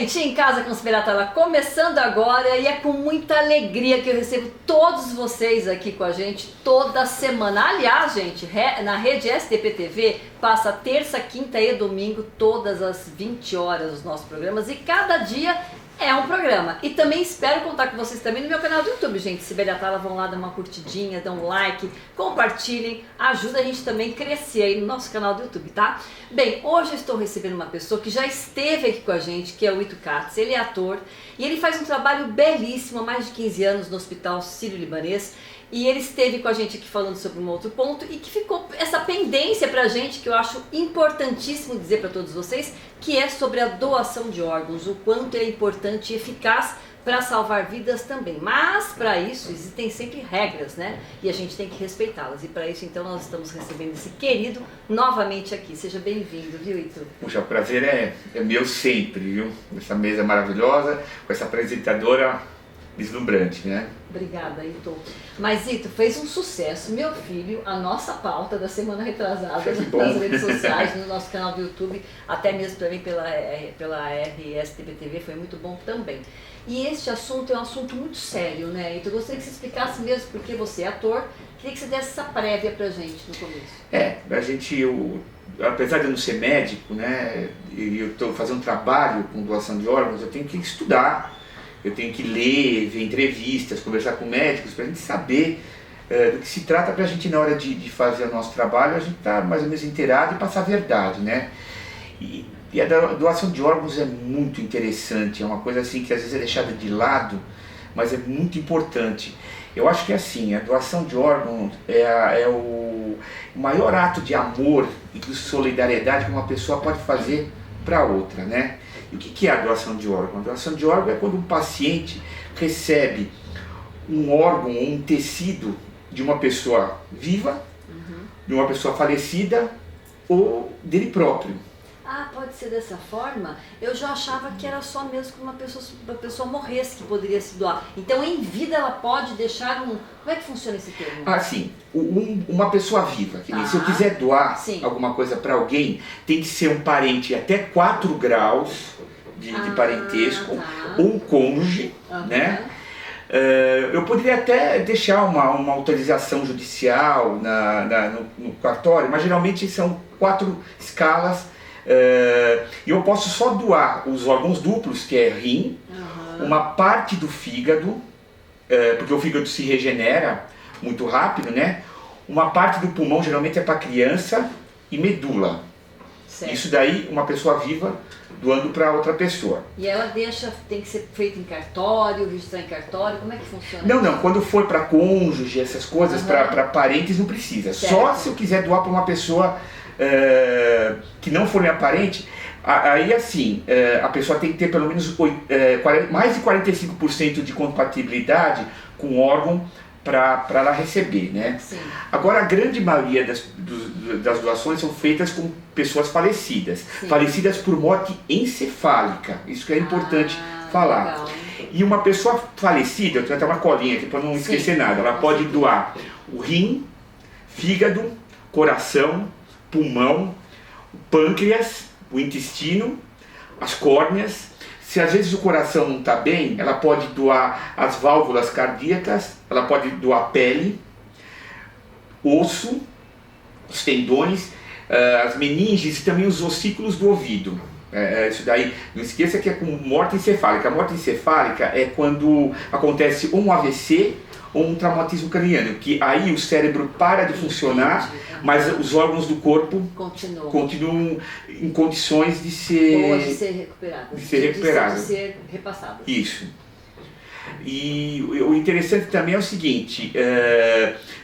gente, em Casa com Esperatala começando agora e é com muita alegria que eu recebo todos vocês aqui com a gente toda semana. Aliás, gente, na rede STP TV passa terça, quinta e domingo, todas as 20 horas os nossos programas e cada dia é um programa. E também espero contar com vocês também no meu canal do YouTube, gente. Esperatala, vão lá dar uma curtidinha, dão um like, compartilhem, ajuda a gente também a crescer aí no nosso canal do YouTube, tá? Bem, hoje eu estou recebendo uma pessoa que já esteve aqui com a gente, que é o Ito Katz. Ele é ator e ele faz um trabalho belíssimo há mais de 15 anos no Hospital Sírio-Libanês. E ele esteve com a gente aqui falando sobre um outro ponto e que ficou essa pendência pra gente, que eu acho importantíssimo dizer para todos vocês, que é sobre a doação de órgãos, o quanto é importante e eficaz para salvar vidas também. Mas para isso existem sempre regras, né? E a gente tem que respeitá-las. E para isso então nós estamos recebendo esse querido novamente aqui. Seja bem-vindo, viu, Ito? Puxa, o prazer é meu sempre, viu? Essa mesa maravilhosa, com essa apresentadora deslumbrante, né? Obrigada, Ito. Mas, Ito, fez um sucesso, meu filho, a nossa pauta da semana retrasada nas redes sociais, no nosso canal do YouTube, até mesmo também pela RSTP TV, foi muito bom também. E este assunto é um assunto muito sério, né, Ito? Eu gostaria que você explicasse mesmo, porque você é ator, queria que você desse essa prévia pra gente no começo. Apesar de eu não ser médico, né, e eu estou fazendo um trabalho com doação de órgãos, eu tenho que estudar. Eu tenho que ler, ver entrevistas, conversar com médicos, para a gente saber do que se trata, para a gente, na hora de fazer o nosso trabalho, a gente estar mais ou menos inteirado e passar a verdade, né? E a doação de órgãos é muito interessante, é uma coisa assim que às vezes é deixada de lado, mas é muito importante. Eu acho que assim, a doação de órgãos é o maior ato de amor e de solidariedade que uma pessoa pode fazer para outra, né? E o que é a doação de órgão? A doação de órgão é quando um paciente recebe um órgão ou um tecido de uma pessoa viva, de uma pessoa falecida ou dele próprio. Ah, pode ser dessa forma? Eu já achava que era só mesmo quando uma pessoa morresse que poderia se doar. Então, em vida, ela pode deixar um... Como é que funciona esse termo? Ah, sim. Uma pessoa viva. Que nem se eu quiser doar alguma coisa para alguém, tem que ser um parente até 4 graus de parentesco, ou um cônjuge, né? Eu poderia até deixar uma autorização judicial no cartório, mas geralmente são 4 escalas. E eu posso só doar os órgãos duplos, que é rim, uma parte do fígado, porque o fígado se regenera muito rápido, né? Uma parte do pulmão geralmente é para criança e medula. Certo. Isso daí, uma pessoa viva doando para outra pessoa. E ela tem que ser feito em cartório, registrar em cartório, como é que funciona? Não, quando for para cônjuge, essas coisas, para parentes não precisa. Certo. Só se eu quiser doar para uma pessoa que não for minha parente, aí assim, a pessoa tem que ter pelo menos mais de 45% de compatibilidade com o órgão para ela receber, né? Sim. Agora, a grande maioria das doações são feitas com pessoas falecidas. Sim. Falecidas por morte encefálica, isso que é importante falar. Legal. E uma pessoa falecida, eu tenho até uma colinha aqui para não esquecer nada, ela pode doar o rim, fígado, coração, pulmão, o pâncreas, o intestino, as córneas. Se às vezes o coração não está bem, ela pode doar as válvulas cardíacas, ela pode doar pele, osso, os tendões, as meninges e também os ossículos do ouvido. Isso daí, não esqueça que é com morte encefálica. A morte encefálica é quando acontece ou um AVC ou um traumatismo craniano, que aí o cérebro para de funcionar, mas os órgãos do corpo continuam em condições de ser recuperadas. De ser repassadas. Isso. E o interessante também é o seguinte,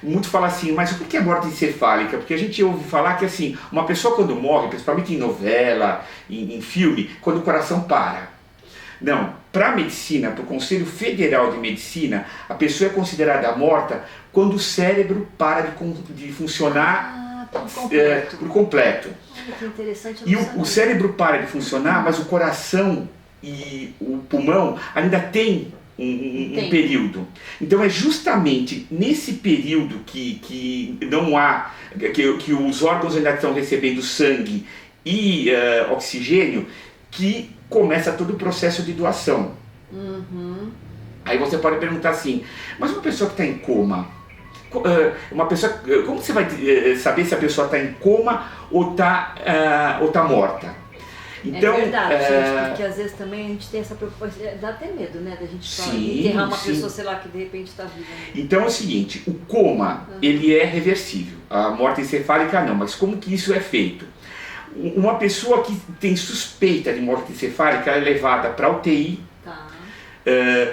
muito fala assim, mas o que é morte encefálica? Porque a gente ouve falar que assim, uma pessoa quando morre, principalmente em novela, em filme, quando o coração para. Não, para a medicina, para o Conselho Federal de Medicina, a pessoa é considerada morta quando o cérebro para de funcionar por completo. Olha que interessante, e o cérebro para de funcionar, mas o coração e o pulmão ainda tem um período. Então é justamente nesse período que não há, que os órgãos ainda estão recebendo sangue e oxigênio, que começa todo o processo de doação. Aí você pode perguntar assim, mas uma pessoa que está em coma, como você vai saber se a pessoa está em coma ou tá morta? Então, é verdade, gente, porque às vezes também a gente tem essa preocupação, dá até medo, né, da gente enterrar uma pessoa, sei lá, que de repente está viva. Né? Então é o seguinte, o coma, ele é reversível, a morte encefálica não, mas como que isso é feito? Uma pessoa que tem suspeita de morte encefálica é levada para a UTI,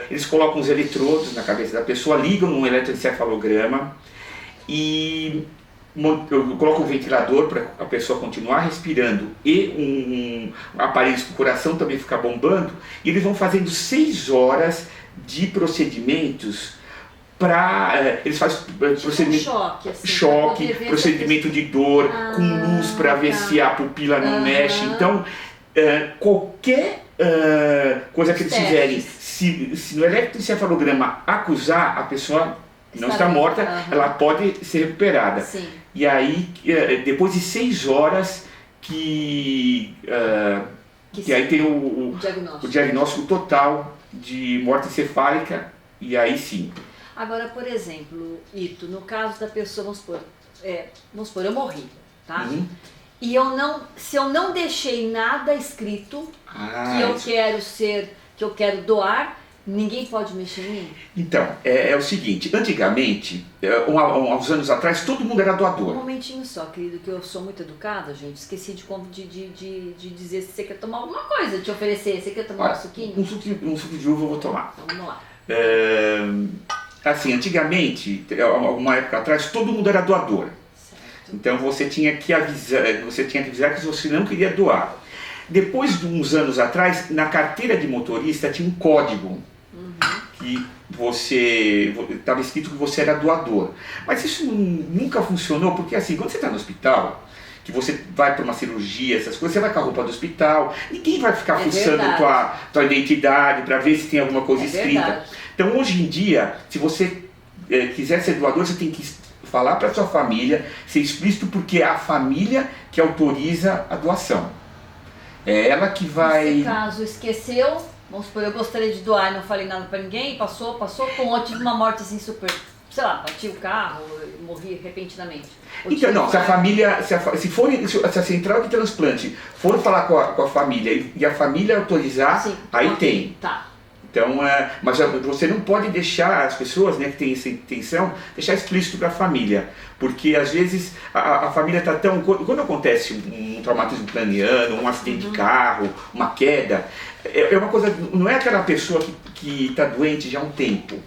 eles colocam os eletrodos na cabeça da pessoa, ligam num eletroencefalograma e colocam um ventilador para a pessoa continuar respirando e um aparelho para o coração também ficar bombando, e eles vão fazendo 6 horas de procedimentos eles fazem procedimento, choque, procedimento de dor, com luz para ver se a pupila não mexe. Então, qualquer coisa que eles fizerem, se no eletroencefalograma acusar a pessoa não está morta, ela pode ser recuperada. Sim. E aí, depois de 6 horas que aí tem o diagnóstico total de morte encefálica, e aí sim. Agora, por exemplo, Ito, no caso da pessoa, vamos supor, eu morri, tá? E se eu não deixei nada escrito que eu quero doar, ninguém pode mexer em mim? Então, é o seguinte, antigamente, há uns anos atrás, todo mundo era doador. Um momentinho só, querido, que eu sou muito educada, gente, esqueci de dizer se você quer tomar alguma coisa, te oferecer, você quer tomar um suquinho? Um suco de uva eu vou tomar. Então, vamos lá. Assim, antigamente, alguma época atrás, todo mundo era doador. Certo. Então você tinha que avisar que você não queria doar. Depois de uns anos atrás, na carteira de motorista tinha um código que estava escrito que você era doador. Mas isso nunca funcionou, porque assim, quando você está no hospital, que você vai para uma cirurgia, essas coisas, você vai com a roupa do hospital, ninguém vai ficar fuçando tua identidade para ver se tem alguma coisa escrita. Verdade. Então hoje em dia, se você quiser ser doador, você tem que falar para sua família, ser explícito, porque é a família que autoriza a doação. É ela que vai... Se caso esqueceu, vamos supor, eu gostaria de doar e não falei nada para ninguém, passou, eu tive uma morte assim super, sei lá, bati o carro, morri repentinamente. Então não, se a central de transplante for falar com a família e a família autorizar, sim, aí tem. Tá. Então, mas você não pode deixar as pessoas, né, que têm essa intenção, deixar explícito para a família, porque às vezes a família está tão... Quando acontece um traumatismo craniano, um acidente de carro, uma queda, é uma coisa, não é aquela pessoa que está doente já há um tempo,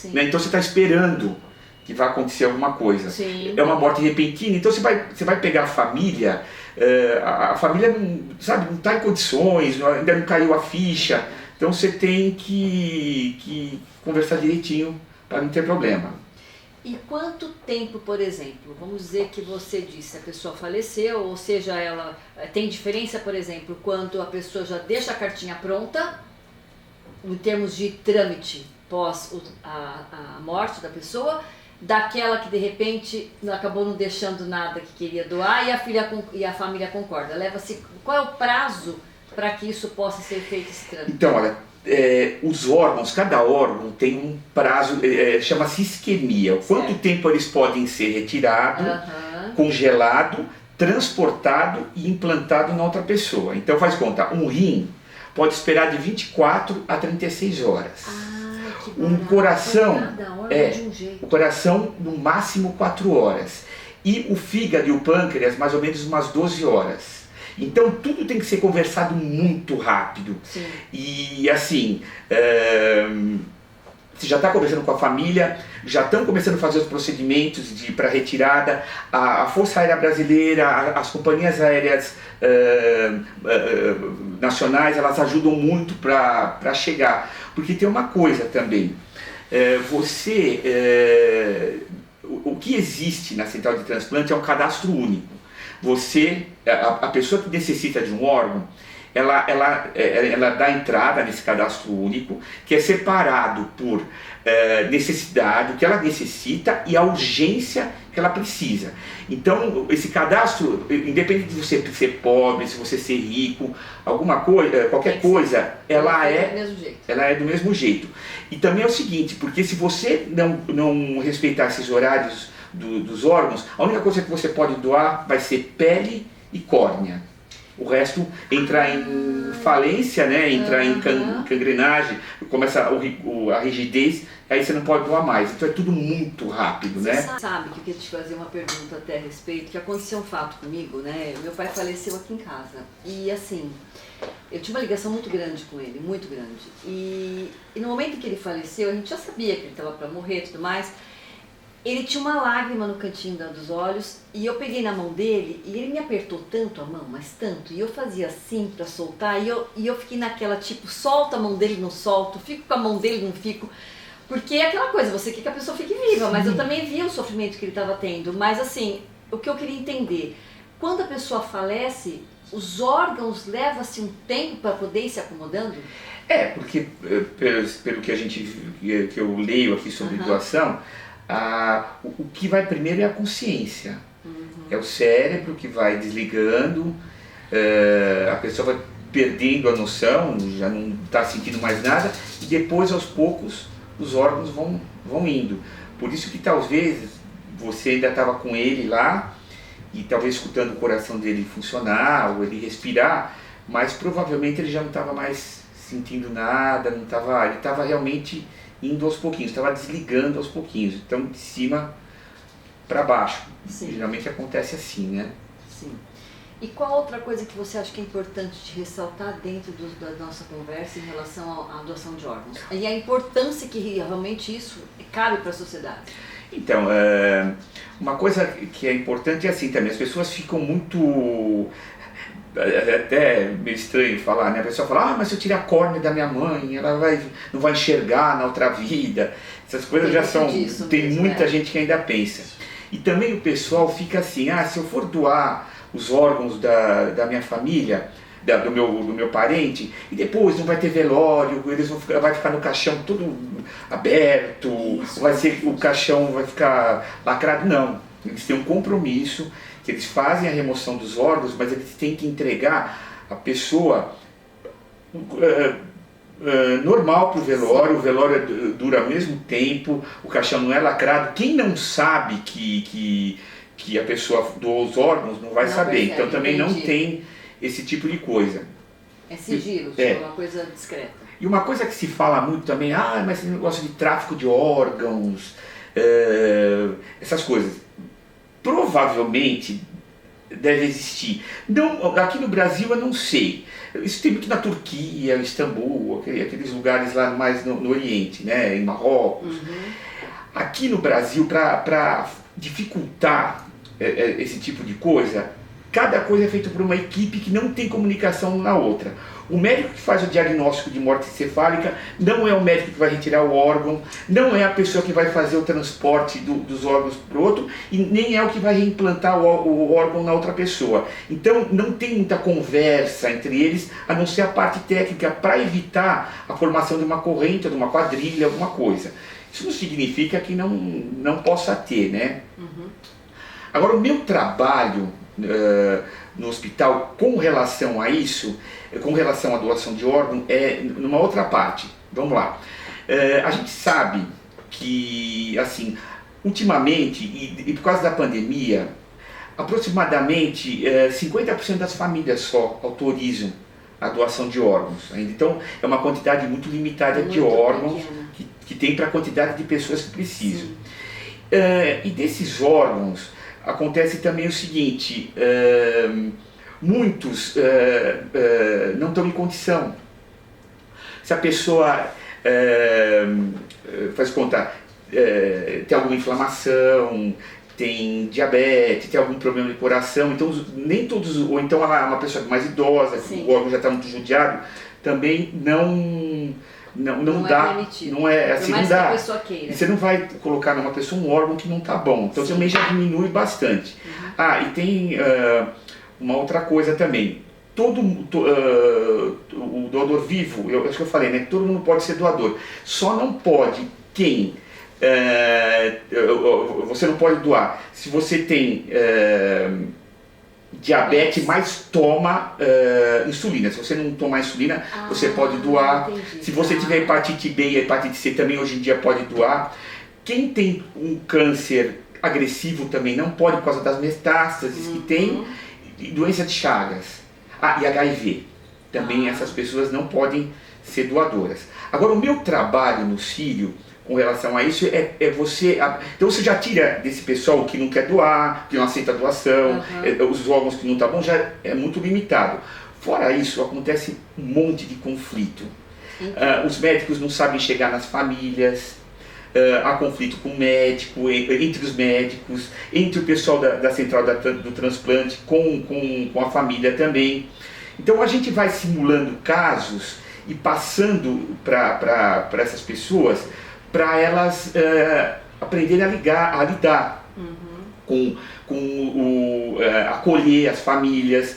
né? Então você está esperando que vai acontecer alguma coisa. Sim. É uma morte repentina, então você vai pegar a família não está em condições, ainda não caiu a ficha. Então você tem que conversar direitinho para não ter problema. E quanto tempo, por exemplo, vamos dizer que você disse, a pessoa faleceu, ou seja, ela tem diferença, por exemplo, quando a pessoa já deixa a cartinha pronta, em termos de trâmite pós a morte da pessoa, daquela que de repente acabou não deixando nada que queria doar e a família concorda. Leva-se, qual é o prazo para que isso possa ser feito, esse trâmite? Então, olha, os órgãos, cada órgão tem um prazo, chama-se isquemia. Quanto tempo eles podem ser retirados, congelado, transportado e implantado na outra pessoa. Então faz conta, um rim pode esperar de 24 a 36 horas. Um coração, o coração no máximo 4 horas. E o fígado e o pâncreas mais ou menos umas 12 horas. Então tudo tem que ser conversado muito rápido. Sim. E assim, você já está conversando com a família, já estão começando a fazer os procedimentos para retirada. A Força Aérea Brasileira, as companhias aéreas nacionais, elas ajudam muito para chegar. Porque tem uma coisa também, o que existe na central de transplante é um cadastro único. A pessoa que necessita de um órgão, ela dá entrada nesse cadastro único, que é separado por necessidade, o que ela necessita e a urgência que ela precisa. Então, esse cadastro, independente de você ser pobre, se você ser rico, alguma coisa, qualquer coisa, ela é do mesmo jeito. E também é o seguinte, porque se você não respeitar esses horários dos órgãos, a única coisa que você pode doar vai ser pele e córnea. O resto entra em falência, né? Entra em cangrenagem, começa a rigidez, aí você não pode doar mais. Então é tudo muito rápido, né? Você sabe que eu queria te fazer uma pergunta até a respeito, que aconteceu um fato comigo, né? Meu pai faleceu aqui em casa. E assim, eu tinha uma ligação muito grande com ele, muito grande. E no momento que ele faleceu, a gente já sabia que ele estava para morrer e tudo mais. Ele tinha uma lágrima no cantinho dos olhos e eu peguei na mão dele e ele me apertou tanto a mão, mas tanto, e eu fazia assim para soltar e eu fiquei naquela tipo, solta a mão dele, não solto, fico com a mão dele, não fico, porque é aquela coisa, você quer que a pessoa fique viva, mas eu também via o sofrimento que ele estava tendo, mas assim, o que eu queria entender, quando a pessoa falece, os órgãos levam-se um tempo para poder ir se acomodando? Porque pelo que que eu leio aqui sobre doação, o que vai primeiro é a consciência, é o cérebro que vai desligando, a pessoa vai perdendo a noção, já não está sentindo mais nada, e depois aos poucos os órgãos vão indo. Por isso que talvez você ainda estava com ele lá, e talvez escutando o coração dele funcionar, ou ele respirar, mas provavelmente ele já não estava mais sentindo nada, ele estava realmente indo aos pouquinhos, estava desligando aos pouquinhos, então de cima para baixo. Sim. Geralmente acontece assim, né? Sim. E qual outra coisa que você acha que é importante de ressaltar dentro da nossa conversa em relação à doação de órgãos? E a importância que realmente isso cabe para a sociedade? Então, uma coisa que é importante é assim também, as pessoas ficam muito... É até meio estranho falar, né? A pessoa fala, mas se eu tirar a córnea da minha mãe, ela não vai enxergar na outra vida. Essas coisas já são... Tem muita gente que ainda pensa. E também o pessoal fica assim, se eu for doar os órgãos da minha família, do meu parente, e depois não vai ter velório, vai ficar no caixão todo aberto, o caixão vai ficar lacrado. Não, eles têm um compromisso, que eles fazem a remoção dos órgãos, mas eles têm que entregar a pessoa normal para o velório. O velório dura ao mesmo tempo, o caixão não é lacrado. Quem não sabe que a pessoa doou os órgãos não vai saber, então também não tem esse tipo de coisa. É sigilo, é uma coisa discreta. E uma coisa que se fala muito também, mas esse negócio de tráfico de órgãos, essas coisas. Provavelmente deve existir. Não, aqui no Brasil eu não sei. Isso tem muito na Turquia, Istambul, aqueles lugares lá mais no Oriente, né, em Marrocos. Aqui no Brasil, para dificultar esse tipo de coisa, cada coisa é feita por uma equipe que não tem comunicação na outra. O médico que faz o diagnóstico de morte encefálica não é o médico que vai retirar o órgão, não é a pessoa que vai fazer o transporte dos órgãos para o outro, e nem é o que vai reimplantar o órgão na outra pessoa. Então não tem muita conversa entre eles, a não ser a parte técnica, para evitar a formação de uma corrente, de uma quadrilha, alguma coisa. Isso não significa que não possa ter, né? Agora, o meu trabalho no hospital com relação a isso, com relação à doação de órgão, é numa outra parte. Vamos lá. A gente sabe que, assim, ultimamente, e por causa da pandemia, aproximadamente 50% das famílias só autorizam a doação de órgãos. Então, é uma quantidade muito limitada de órgãos que tem para a quantidade de pessoas que precisam. E desses órgãos, acontece também o seguinte, muitos não estão em condição. Se a pessoa faz conta, tem alguma inflamação, tem diabetes, tem algum problema de coração, então nem todos, ou então uma pessoa mais idosa, o órgão já está muito judiado, também não dá, permitido. Não é assim, não dá. Que a pessoa queira. Você não vai colocar numa pessoa um órgão que não está bom, então também já diminui bastante. E tem uma outra coisa também, o doador vivo, eu acho que eu falei, né, todo mundo pode ser doador, só não pode quem você não pode doar. Se você tem diabetes, mas toma insulina. Se você não tomar insulina, você pode doar. Entendi. Se você tiver hepatite B e hepatite C também hoje em dia pode doar. Quem tem um câncer agressivo também não pode por causa das metástases que tem, e doença de Chagas. E HIV. Também essas pessoas não podem ser doadoras. Agora, o meu trabalho no Sírio com relação a isso é você... Então você já tira desse pessoal que não quer doar, que não aceita doação, os órgãos que não tá bom, já é muito limitado. Fora isso, acontece um monte de conflito. Os médicos não sabem chegar nas famílias, há conflito com o médico, entre os médicos, entre o pessoal da central do transplante, com a família também. Então a gente vai simulando casos e passando para essas pessoas, para elas aprenderem a lidar com acolher as famílias,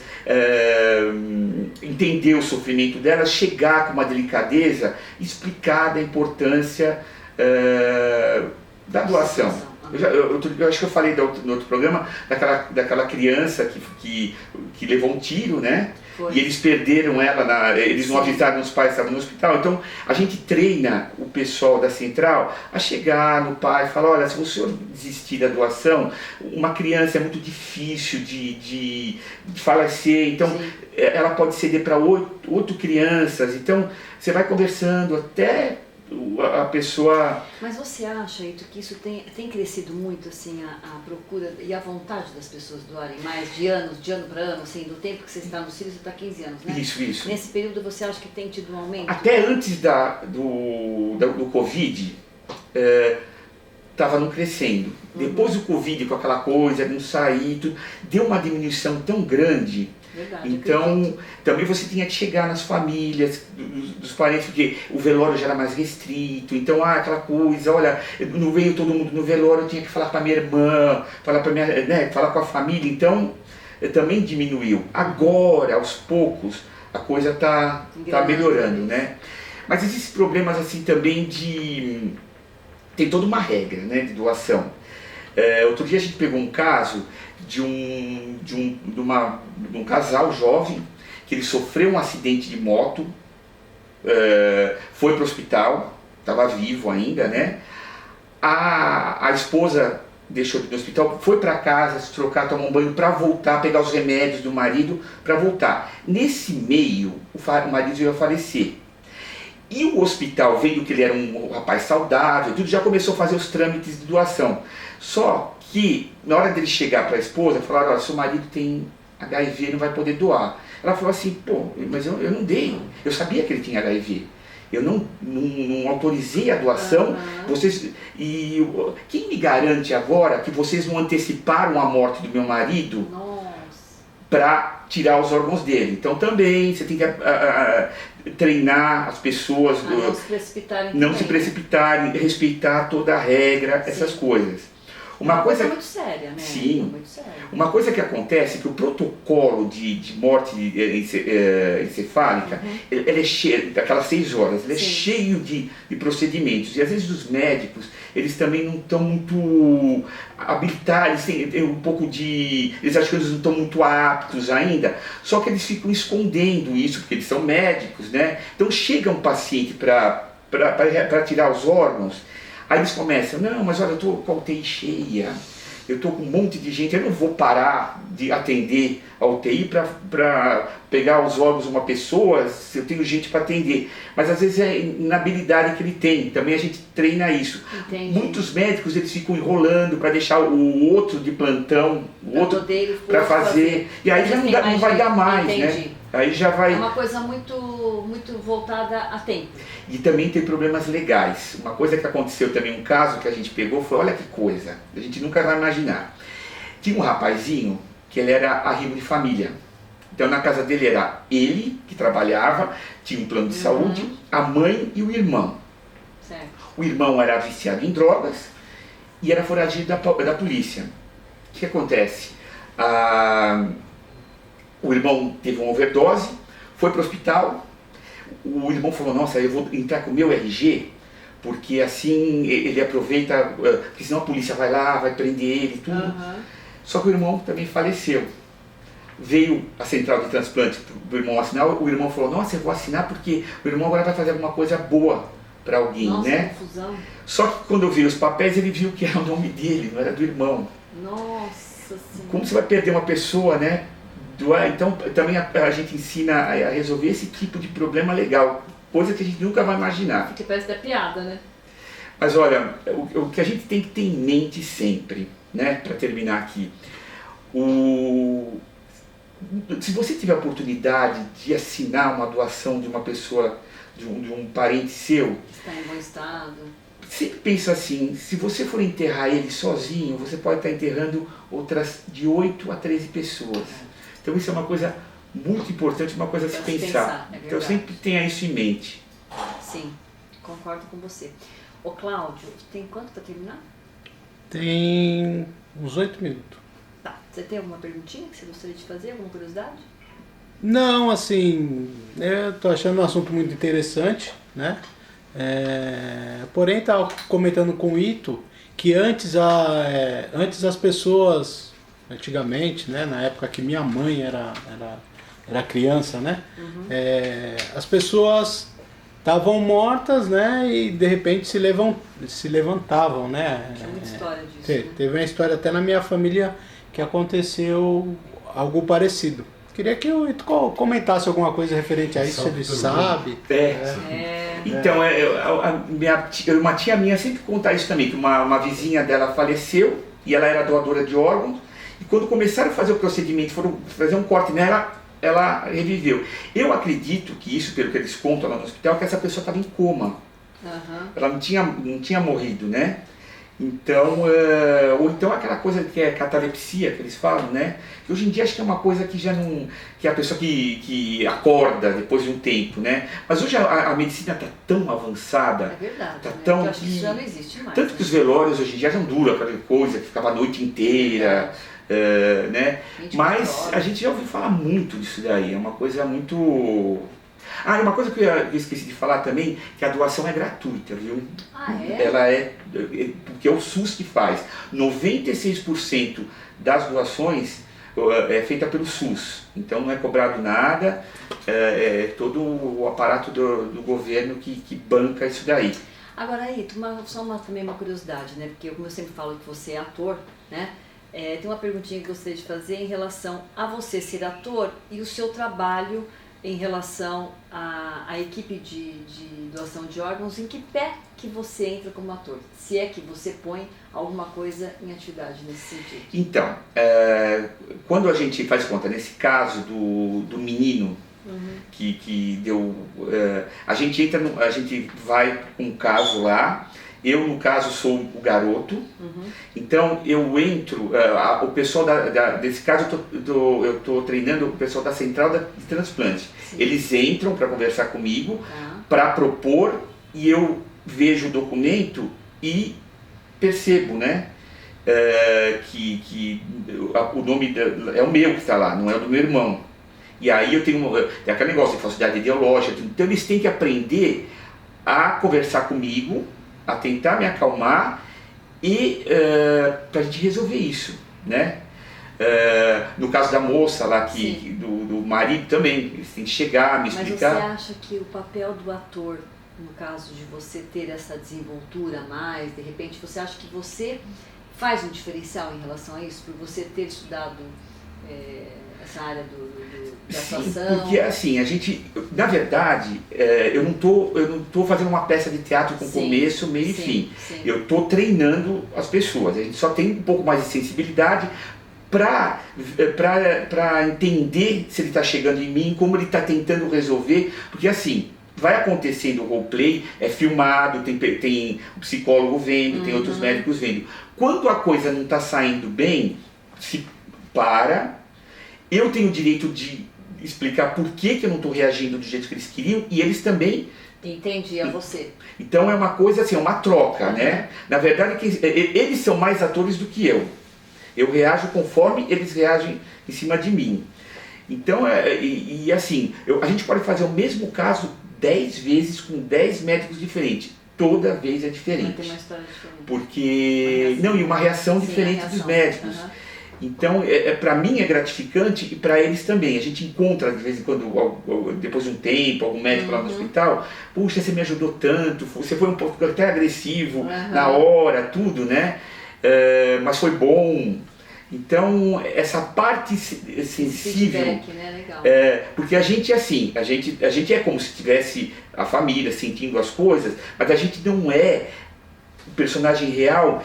entender o sofrimento delas, chegar com uma delicadeza, explicar da importância da doação. Eu acho que eu falei no outro programa daquela criança que levou um tiro, né? Foi. E eles perderam ela, eles não avisaram os pais, estavam no hospital. Então a gente treina o pessoal da central a chegar no pai e falar: olha, se o senhor desistir da doação, uma criança é muito difícil de falecer, então ela pode ceder para 8 crianças. Então você vai conversando até a pessoa... Mas você acha, Ito, que isso tem crescido muito, assim, a procura e a vontade das pessoas doarem mais de ano para ano, assim, do tempo que você está no Sírio, você está 15 anos, né? Isso. Nesse período você acha que tem tido um aumento? Até antes do Covid, estava não crescendo. Depois do Covid, com aquela coisa, não sair, tudo, deu uma diminuição tão grande. Verdade, então, também você tinha que chegar nas famílias, dos parentes, porque o velório já era mais restrito. Então, aquela coisa, olha, não veio todo mundo no velório, eu tinha que falar para minha irmã, falar com a família. Então, também diminuiu. Agora, aos poucos, a coisa tá melhorando, né? Mas existem problemas assim também tem toda uma regra, né, de doação. Outro dia a gente pegou um caso de um casal jovem que ele sofreu um acidente de moto, foi para o hospital, estava vivo ainda, né? A esposa deixou ele no hospital, foi para casa se trocar, tomar um banho para voltar, pegar os remédios do marido para voltar. Nesse meio, o marido ia falecer. E o hospital, vendo que ele era um rapaz saudável, tudo, já começou a fazer os trâmites de doação. Só que, na hora dele chegar para a esposa, falaram: olha, seu marido tem HIV, não vai poder doar. Ela falou assim: pô, mas eu não dei, eu sabia que ele tinha HIV. Eu não autorizei a doação. Quem me garante agora que vocês não anteciparam a morte do meu marido para tirar os órgãos dele? Então também você tem que treinar as pessoas, não se precipitarem, respeitar toda a regra, essas coisas. Uma coisa muito séria, né? Sim. Muito séria. Uma coisa que acontece é que o protocolo de morte encefálica, ele é cheio, daquelas 6 horas, ele é cheio de procedimentos. E às vezes os médicos, eles também não estão muito habilitados, eles têm um pouco eles acham que eles não estão muito aptos ainda, só que eles ficam escondendo isso, porque eles são médicos, né? Então chega um paciente para tirar os órgãos. Aí eles começam: não, mas olha, eu estou com a UTI cheia, eu estou com um monte de gente, eu não vou parar de atender a UTI para pegar os órgãos de uma pessoa, se eu tenho gente para atender. Mas às vezes é na habilidade que ele tem, também a gente treina isso. Entendi. Muitos médicos, eles ficam enrolando para deixar o outro de plantão, o outro para fazer, e aí já não vai dar mais, né? Aí já vai... É uma coisa muito, muito voltada a tempo. E também tem problemas legais. Uma coisa que aconteceu também, um caso que a gente pegou, foi, olha que coisa, a gente nunca vai imaginar. Tinha um rapazinho que ele era arrimo de família. Então na casa dele era ele, que trabalhava, tinha um plano de saúde, a mãe e o irmão. Certo. O irmão era viciado em drogas e era foragido da polícia. O que acontece? O irmão teve uma overdose, foi para o hospital. O irmão falou: nossa, eu vou entrar com o meu RG porque assim ele aproveita, porque senão a polícia vai lá, vai prender ele e tudo. Uhum. Só que o irmão também faleceu. Veio a central de transplante para o irmão assinar, o irmão falou, nossa, eu vou assinar porque o irmão agora vai fazer alguma coisa boa para alguém, nossa, né? Confusão. Só que quando eu vi os papéis, ele viu que era o nome dele, não era do irmão. Nossa Senhora. Como você vai perder uma pessoa, né? Então também a gente ensina a resolver esse tipo de problema legal, coisa que a gente nunca vai imaginar. Que parece da piada, né? Mas olha, o que a gente tem que ter em mente sempre, né? Para terminar aqui, se você tiver a oportunidade de assinar uma doação de uma pessoa, de um parente seu, Está em bom estado. sempre pensa assim, se você for enterrar ele sozinho, você pode estar enterrando outras de 8 a 13 pessoas. Então isso é uma coisa muito importante, uma coisa a se pensar. Então sempre tenha isso em mente. Sim, concordo com você. Ô Cláudio, tem quanto para terminar? Tem uns 8 minutos. Tá, você tem alguma perguntinha que você gostaria de fazer, alguma curiosidade? Não, assim, eu tô achando um assunto muito interessante, né? Porém, estava comentando com o Ito que antes as pessoas, antigamente, né, na época que minha mãe era criança, né? As pessoas estavam mortas, né? E de repente se levantavam, né? Tinha muita história disso. Né? Teve uma história até na minha família que aconteceu algo parecido. Queria que o Ito comentasse alguma coisa referente a isso, se ele sabe. Então, uma tia minha sempre conta isso também, que uma vizinha dela faleceu e ela era doadora de órgãos, e quando começaram a fazer o procedimento, foram fazer um corte nela, ela reviveu. Eu acredito que isso, pelo que eles contam lá no hospital, que essa pessoa estava em coma. Ela não tinha morrido, né? Então, ou então aquela coisa que é catalepsia, que eles falam, né? Que hoje em dia acho que é uma coisa que já não... que é a pessoa que acorda depois de um tempo, né? Mas hoje a medicina está tão avançada. É verdade, tá né? tão Eu acho que isso já não existe mais. Tanto que os velórios hoje em dia já não duram aquela coisa que ficava a noite inteira, né? Mas a gente já ouviu falar muito disso daí, é uma coisa muito... Ah, e uma coisa que eu esqueci de falar também, que a doação é gratuita, viu? Ah, é? Ela porque é o SUS que faz. 96% das doações é feita pelo SUS, então não é cobrado nada, é todo o aparato do governo que banca isso daí. Agora aí, também uma curiosidade, né? Porque como eu sempre falo que você é ator, né? Tem uma perguntinha que eu gostaria de fazer em relação a você ser ator e o seu trabalho em relação à equipe de doação de órgãos, em que pé que você entra como ator? Se é que você põe alguma coisa em atividade nesse sentido. Então, quando a gente faz conta, nesse caso do menino que deu... a gente vai com um caso lá, eu no caso sou o garoto, então eu entro, o pessoal desse caso eu estou treinando o pessoal da central de transplante. Sim. Eles entram para conversar comigo, para propor, e eu vejo o documento e percebo, né, que o nome é o meu que está lá, não é o do meu irmão. E aí eu tenho aquele negócio de falsidade ideológica, então eles têm que aprender a conversar comigo, a tentar me acalmar e para a gente resolver isso, né? No caso da moça lá, do marido também, eles têm que chegar, me explicar. Mas você acha que o papel do ator, no caso de você ter essa desenvoltura a mais, de repente, você acha que você faz um diferencial em relação a isso, por você ter estudado essa área da atuação? Porque assim, a gente, na verdade, eu não tô fazendo uma peça de teatro com começo, meio e fim. Sim. Eu tô treinando as pessoas, a gente só tem um pouco mais de sensibilidade para entender se ele está chegando em mim, como ele está tentando resolver, porque assim, vai acontecendo o roleplay, é filmado, tem o psicólogo vendo, tem outros médicos vendo. Quando a coisa não está saindo bem, se para, eu tenho o direito de explicar por que eu não estou reagindo do jeito que eles queriam, e eles também. Entendi, você. Então é uma coisa assim, é uma troca, né? Na verdade, eles são mais atores do que eu. Eu reajo conforme eles reagem em cima de mim. Então, assim, a gente pode fazer o mesmo caso 10 vezes com 10 médicos diferentes. toda vez é Vai ter diferente. uma história diferente. Porque... Não, e uma reação Sim, diferente a dos reação. médicos. Então, para mim é gratificante e para eles também. A gente encontra, de vez em quando, depois de um tempo, algum médico lá no hospital, puxa, você me ajudou tanto, você foi um pouco até agressivo na hora, tudo, né? Mas foi bom. Então, essa parte sensível, feedback, né? Legal. porque a gente é assim, a gente é como se tivesse a família sentindo as coisas, mas a gente não é o personagem real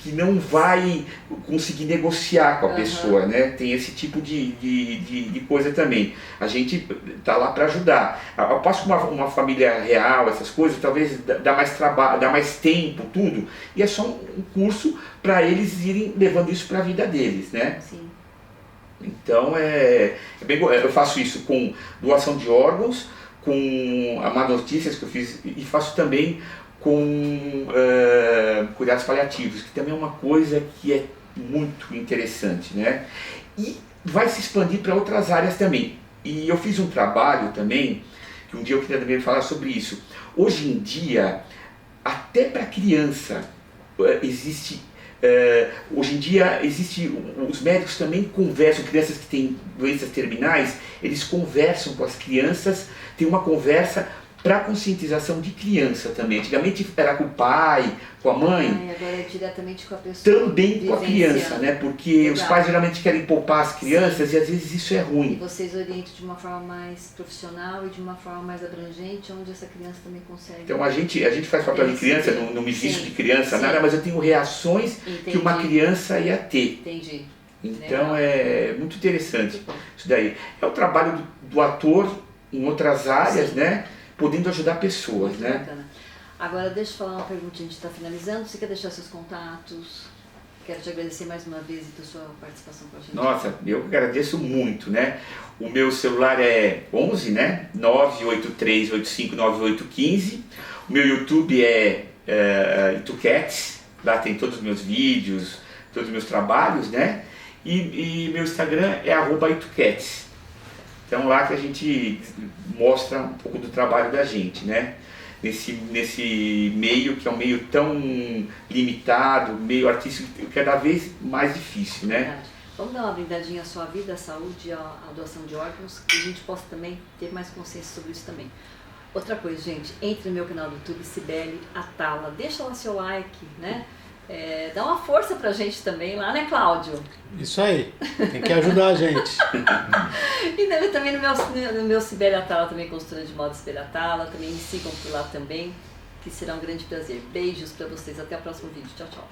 que não vai conseguir negociar com a pessoa, né? Tem esse tipo de coisa também. A gente tá lá para ajudar. Eu passo com uma família real, essas coisas, talvez dá mais trabalho, dá mais tempo, tudo. E é só um curso para eles irem levando isso para a vida deles, né? Sim. Então eu faço isso com doação de órgãos, com a Má Notícias que eu fiz, e faço também com cuidados paliativos, que também é uma coisa que é muito interessante, né? E vai se expandir para outras áreas também. E eu fiz um trabalho também, que um dia eu queria também falar sobre isso. Hoje em dia, até para criança, existe... hoje em dia os médicos também conversam, crianças que têm doenças terminais, eles conversam com as crianças, tem uma conversa para conscientização de criança também. Antigamente era com o pai, com a mãe. Agora é diretamente com a pessoa. Também com a criança, né? Porque os pais geralmente querem poupar as crianças e às vezes isso é ruim. E vocês orientam de uma forma mais profissional e de uma forma mais abrangente, onde essa criança também consegue. Então a gente faz papel de criança, não me visto de criança, nada, mas eu tenho reações que uma criança ia ter. Entendi. Então é muito interessante isso daí. É o trabalho do ator em outras áreas, né? Podendo ajudar pessoas, muito né? Bacana. Agora deixa eu falar uma pergunta, a gente está finalizando. Você quer deixar seus contatos? Quero te agradecer mais uma vez pela sua participação com a gente. Nossa, eu agradeço muito, né? O meu celular é 11, né? 983859815. O meu YouTube é Itucats. Lá tem todos os meus vídeos, todos os meus trabalhos, né? E meu Instagram é @Itucats. Então lá que a gente mostra um pouco do trabalho da gente, né? Nesse meio que é um meio tão limitado, meio artístico, cada vez mais difícil, né? Verdade. Vamos dar uma brindadinha à sua vida, à saúde, à doação de órgãos, que a gente possa também ter mais consciência sobre isso também. Outra coisa, gente, entre no meu canal do YouTube, Cibele Atala, deixa lá seu like, né? Dá uma força pra gente também lá, né, Cláudio? Isso aí, tem que ajudar a gente. E também no meu Cibele Atala, também consultora de moda Cibele Atala, também me sigam por lá também, que será um grande prazer. Beijos pra vocês, até o próximo vídeo. Tchau, tchau.